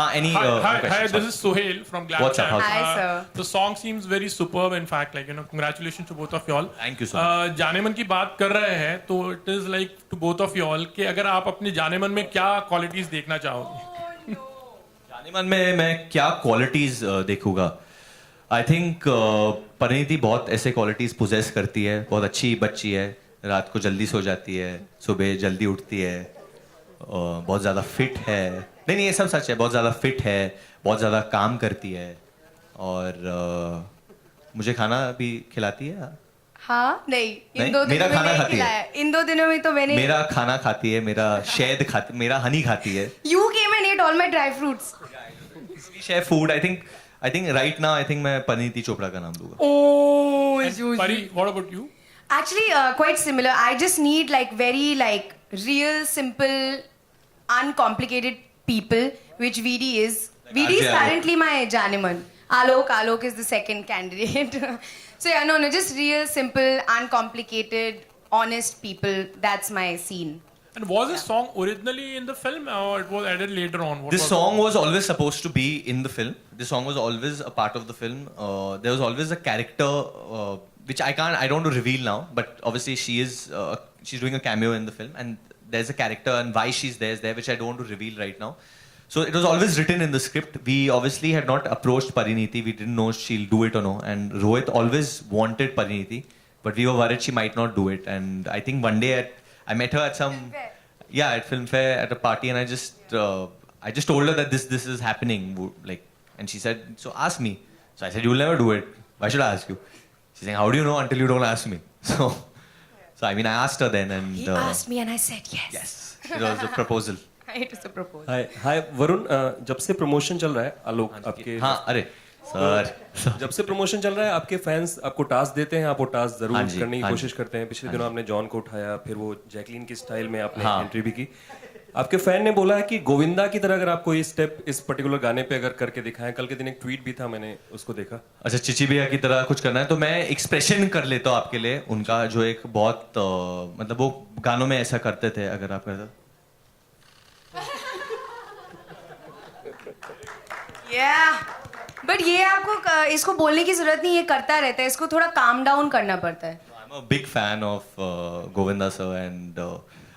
any Hi, questions? this is Sohail from Glad What's up? Chat. How's it? Hi, sir. The song seems very superb. In fact, congratulations to both of y'all. Thank you so much. जाने मन की बात कर रहे हैं तो it is like to both of y'all कि अगर आप अपने जाने मन में क्या qualities देखना चाहोगे? जाने मन में मैं क्या क्वालिटीज देखूंगा? आई थिंक परिणीति बहुत ऐसे क्वालिटीज पोजेस करती है. बहुत अच्छी बच्ची है, रात को जल्दी सो जाती है, सुबह जल्दी उठती है, बहुत ज़्यादा फिट है. नहीं ये सब सच है. बहुत ज़्यादा फिट है, बहुत ज़्यादा काम करती है और मुझे खाना भी खिलाती है. हाँ नहीं, नहीं? इन दो मेरा दिनों में खाना नहीं खाती है. खिलाया. इन 2 दिनों में तो मैंने मेरा खाना खाती है, मेरा शहद खाती, मेरा हनी खाती है. You came and ate all my dry fruits. Share food. I think right now I think मैं परिणीति चोपड़ा का नाम दूंगा. Oh, And Pari, what about you? Actually, quite similar. I just need like very like real, simple, uncomplicated people, which VD is. VD is RJ Alok. currently my Janeman. Alok is the second candidate. So yeah, no, just real, simple, uncomplicated, honest people. That's my scene. And was this song originally in the film or it was added later on? What This was song was always supposed to be in the film. This song was always a part of the film. There was always a character which I don't want to reveal now, but obviously she's doing a cameo in the film, and there's a character and why she's there which I don't want to reveal right now. So it was always written in the script. We obviously had not approached Parineeti. We didn't know she'll do it or no. And Rohit always wanted Parineeti, but we were worried she might not do it. And I think one day I met her at at Film Fair at a party, and I just told her that this is happening, like, and she said, so ask me. So I said, you'll never do it. Why should I ask you? She's saying, how do you know until you don't ask me? So I mean, I asked her then, and He asked me and I said yes. yes, it was a proposal. It was a proposal. हाय वरुण, जब से promotion चल रहा है आलोक आपके, हाँ अरे sir, जब से प्रमोशन चल रहा है आपके फैंस आपको टास्क देते हैं, आप वो टास्क जरूर हाँ जी, करने की हाँ कोशिश जी, करते हैं. पिछले दिनों आपने जॉन को उठाया, फिर वो जैकलीन की स्टाइल में आपने हाँ. एंट्री भी की. आपके फैन ने बोला है कि गोविंदा की तरह अगर आपको ये स्टेप इस पर्टिकुलर गाने पे अगर करके दिखाएं. कल के दिन एक ट्वीट भी था, मैंने उसको देखा. अच्छा चिची भैया की तरह कुछ करना है तो मैं एक्सप्रेशन कर लेता हूँ आपके लिए उनका, जो एक बहुत मतलब वो गानों में ऐसा करते थे. अगर आप करते Yeah. But ये आपको इसको बोलने की जरूरत नहीं, ये करता रहता है. इसको थोड़ा काम डाउन करना पड़ता है. I'm a big fan of Govinda sir, and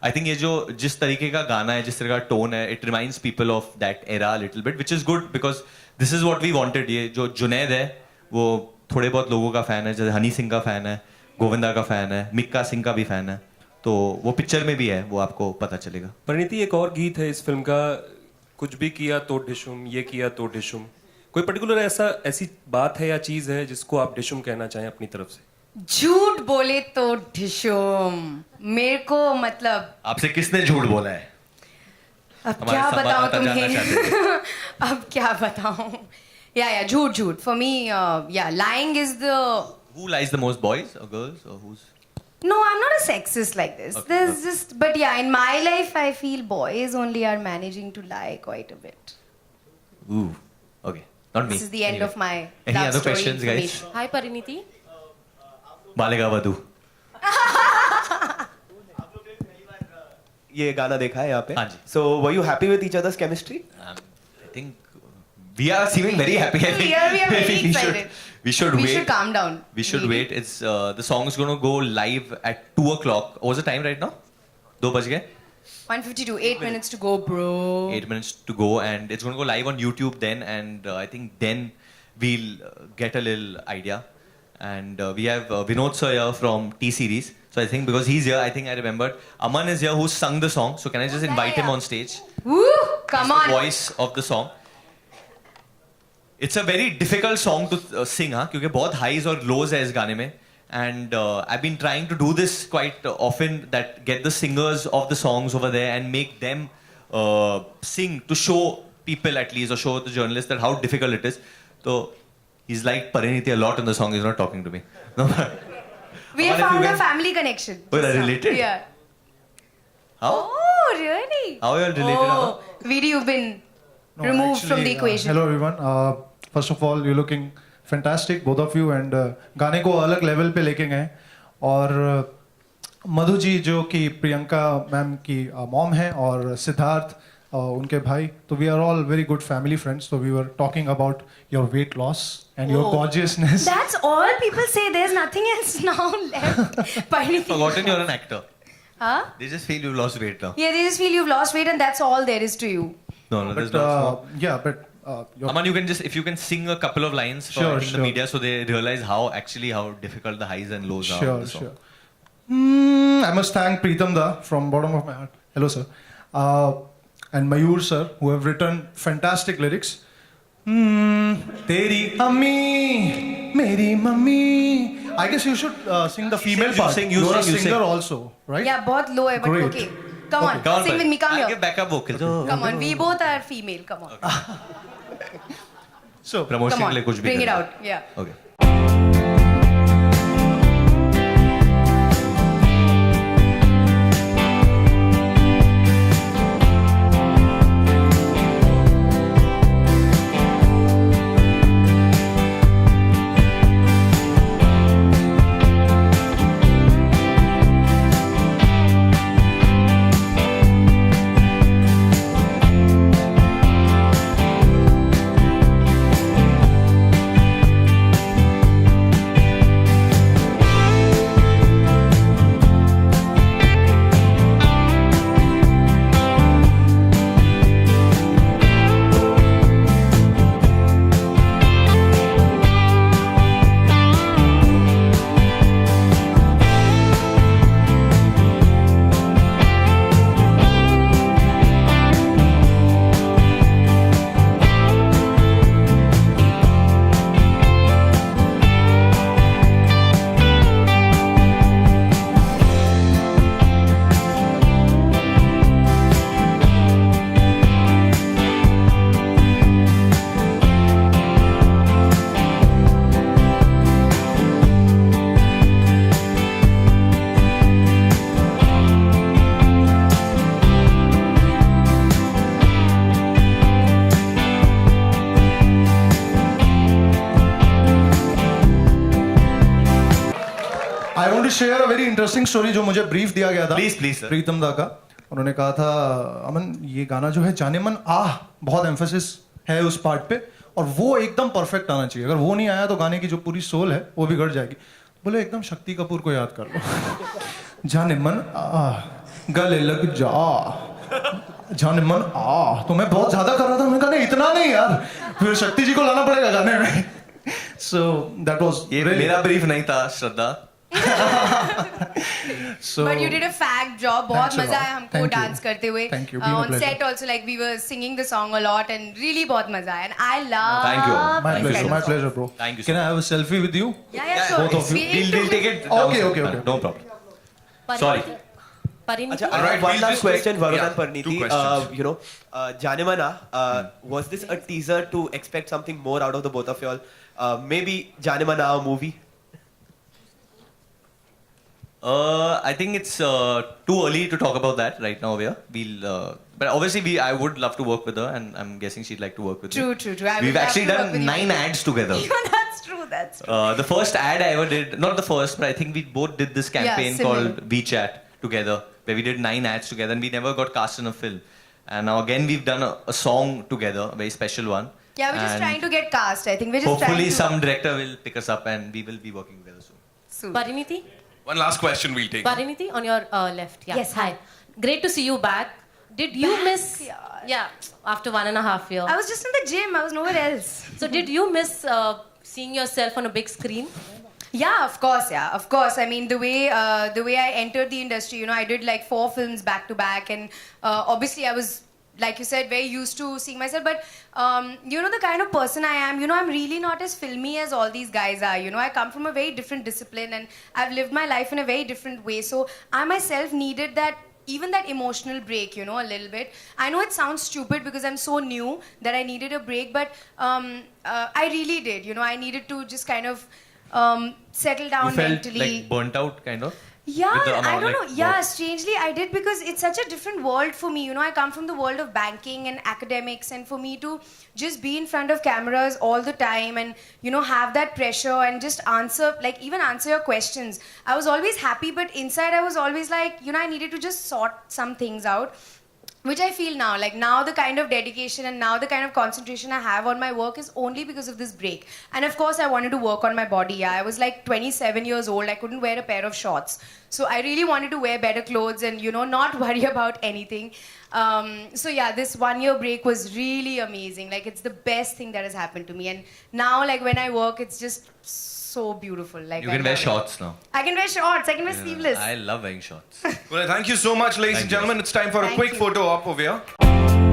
I think ये जो जिस तरीके का गाना है, जिस तरह का टोन है, it reminds people of that era a little bit, which is good because this is what we wanted. ये जो जुनैद है वो थोड़े बहुत लोगों का फैन है, जैसे हनी सिंह का फैन है, गोविंदा का फैन है, मिक्का सिंह का भी फैन है, तो वो पिक्चर में भी है, वो आपको पता चलेगा. परिणीति, एक और गीत है इस फिल्म का, कुछ भी किया तो डिशुम, ये किया तो डिशुम. कोई पर्टिकुलर ऐसी बात है या चीज है जिसको आप डिशुम कहना चाहें अपनी तरफ से? झूठ बोले तो ढिशुम. मेरे को मतलब आपसे किसने झूठ बोला है? अब क्या बताऊं तुम्हें. अब क्या बताऊं. या झूठ. For me, lying is the. Who lies the most, boys or girls or who's? No, I'm not a sexist like this. Okay, There's okay. just, but yeah, in my life, I feel boys only are managing to lie quite a bit. Ooh, okay, not me. This is the end Anyway. of my Any love other story questions, guys? information. Hi Pariniti. Balika Vadhu. ये गाना देखा है यहाँ पे. हाँ जी. So were you happy with each other's chemistry? I think we are seeming very happy. I think We are very excited. We should We wait. should calm down. We should Really. wait. It's the song is going to go live at 2:00. What's the time right now? 2 बज गए. 1:52, 8 minutes to go, bro. 8 minutes to go, and it's going to go live on YouTube then, and I think then we'll get a little idea. And we have Vinod sir here from T Series. So I think because he's here, I think I remembered. Aman is here who sung the song. So can I just invite him on stage? Woo! Come He's on. the voice of the song. It's a very difficult song to sing, हाँ, क्योंकि बहुत highs और lows है इस गाने में. And I've been trying to do this quite often, that get the singers of the songs over there and make them sing to show people at least, or show the journalists that how difficult it is. So he's like Parineeti a lot in the song. He's not talking to me. No, We have Aman, if you found a can- family connection. Oh, they're Just now. related? Yeah. how? Oh, really? How are you all related? Oh, Vidi, you've been No, removed from the actually, equation. Hello everyone. First of all, you're looking fantastic, both of you, and गाने को अलग level पे लेके गए. और मधु जी जो कि Priyanka ma'am की मॉम है, और सिद्धार्थ उनके भाई. तो we are all very good family friends. So we were talking about your weight loss and your gorgeousness. That's all people say. There's nothing else now left. Parineeti. Forgotten you're an actor. Huh? They just feel you lost weight now. Yeah, they just feel you've lost weight and that's all there is to you. No, there's But not. more. yeah, but your Aman, you can just, if you can sing a couple of lines for Sure, in the sure. media so they realize how difficult the highs and lows are of the song. I must thank Preetam Da from bottom of my heart. Hello, sir. And Mayur sir, who have written fantastic lyrics. Teri ammi, meri mummy. I guess you should sing the female you part. sing, you You're a sing, you singer sing. also, right? Yeah, बहुत low है, but Great. okay. Come on, Come on, sing buddy. with me. Come I'll here. give backup vocals. Oh. Come on, we both are female. Come on. So, Promotion Come के लिए on. कुछ भी Bring it करना। out. Yeah. Okay. I want to share a very interesting story जो मुझे brief दिया गया था. Please, sir. प्रीतम दा का. उन्होंने कहा था, अमन ये गाना जो है जाने मन बहुत emphasis है उस पार्ट पे और वो एकदम परफेक्ट आना चाहिए. अगर वो नहीं आया तो गाने की जो पूरी सोल है वो बिगड़ जाएगी. बोले एकदम शक्ति कपूर को याद कर लो. जाने मन गले लग जा. जाने मन तो मैं बहुत ज्यादा कर रहा था. मैंने कहा नहीं इतना नहीं यार, फिर शक्ति जी को लाना पड़ेगा गाने में. So that was ये really मेरा brief नहीं था श्रद्धा. so. But you did a fact job. बहुत Thanks a मजा lot. आया हमको Thank you. डांस करते हुए. Thank you. Been a On pleasure. set also, like we were singing the song a lot and really बहुत मजा आया. And I love. Thank you. My this pleasure, kind my of pleasure, bro. Thank you, Can sir. I have a selfie with you? song. Yeah, sure. Both of you. We'll take it. Okay, down, okay, sir. okay. No problem. Sorry. Achha, Parineeti? I have one last question, Varun yeah, and Parineeti. two questions. Janamana, was this a teaser to expect something more out of the both of y'all? Maybe Janamana, a movie? I think it's too early to talk about that right now. But obviously I would love to work with her, and I'm guessing she'd like to work with me. True. I would We've love actually to work done with you. 9 ads together. That's true. The first ad I ever did, not the first, but I think we both did this campaign similar. called WeChat together, where we did 9 ads together, and we never got cast in a film. And now again we've done a song together, a very special one. Yeah, we're just And trying to get cast. I think we're just hopefully trying to. some director will pick us up, and we will be working together soon. Soon. Parineeti? One last question we'll take. Parineeti, on your left. Yeah. Yes, hi. Great to see you back. Did you miss? Yaar. Yeah, after 1.5 years. I was just in the gym. I was nowhere else. So did you miss seeing yourself on a big screen? Yeah, of course. I mean, the way I entered the industry, I did like 4 films back to back, and obviously I was, like you said, very used to seeing myself. But the kind of person I am, I'm really not as filmy as all these guys are. I come from a very different discipline, and I've lived my life in a very different way. So I myself needed that. Even that emotional break, a little bit. I know it sounds stupid because I'm so new that I needed a break, but I really did. I needed to just kind of settle down You felt mentally. like burnt out, kind of? Yeah, With the I amount, don't like, know. Yeah, work. strangely I did because it's such a different world for me. I come from the world of banking and academics, and for me to just be in front of cameras all the time and have that pressure and just answer your questions. I was always happy, but inside I was always like, I needed to just sort some things out. which I feel now, like now the kind of dedication and now the kind of concentration I have on my work is only because of this break. And of course, I wanted to work on my body. Yeah, I was like 27 years old. I couldn't wear a pair of shorts. So I really wanted to wear better clothes and, you know, not worry about anything. So yeah, this 1 year break was really amazing. Like it's the best thing that has happened to me. And now, like when I work, it's just so beautiful. Like You I can wear love it. shorts now. I can wear shorts. I can wear sleeveless. I love wearing shorts. Well, thank you so much, ladies Thank and you. gentlemen. It's time for a Thank quick you. photo op over here.